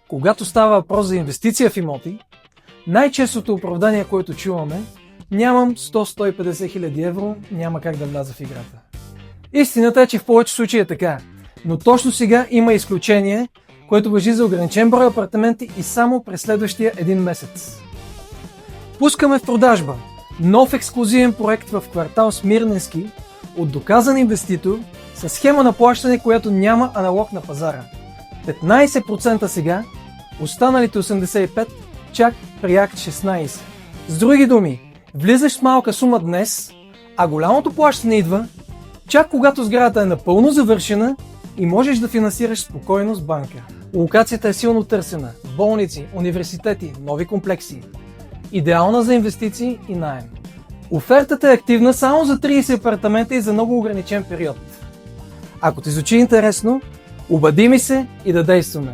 Когато става въпрос за инвестиция в имоти, най-честото оправдание, което чуваме: нямам 100-150 хиляди евро, няма как да вляза в играта. Истината е, че в повече случаи е така, но точно сега има изключение, което важи за ограничен брой апартаменти и само през следващия един месец. Пускаме в продажба нов ексклузивен проект в квартал Смирненски от доказан инвеститор с схема на плащане, която няма аналог на пазара. 15% сега, останалите 85% чак при акт 16. С други думи, влизаш с малка сума днес, а голямото плащане идва чак когато сградата е напълно завършена и можеш да финансираш спокойно с банка. Локацията е силно търсена. Болници, университети, нови комплекси. Идеална за инвестиции и наем. Офертата е активна само за 30 апартамента и за много ограничен период. Ако ти звучи интересно, обади ми се и да действаме.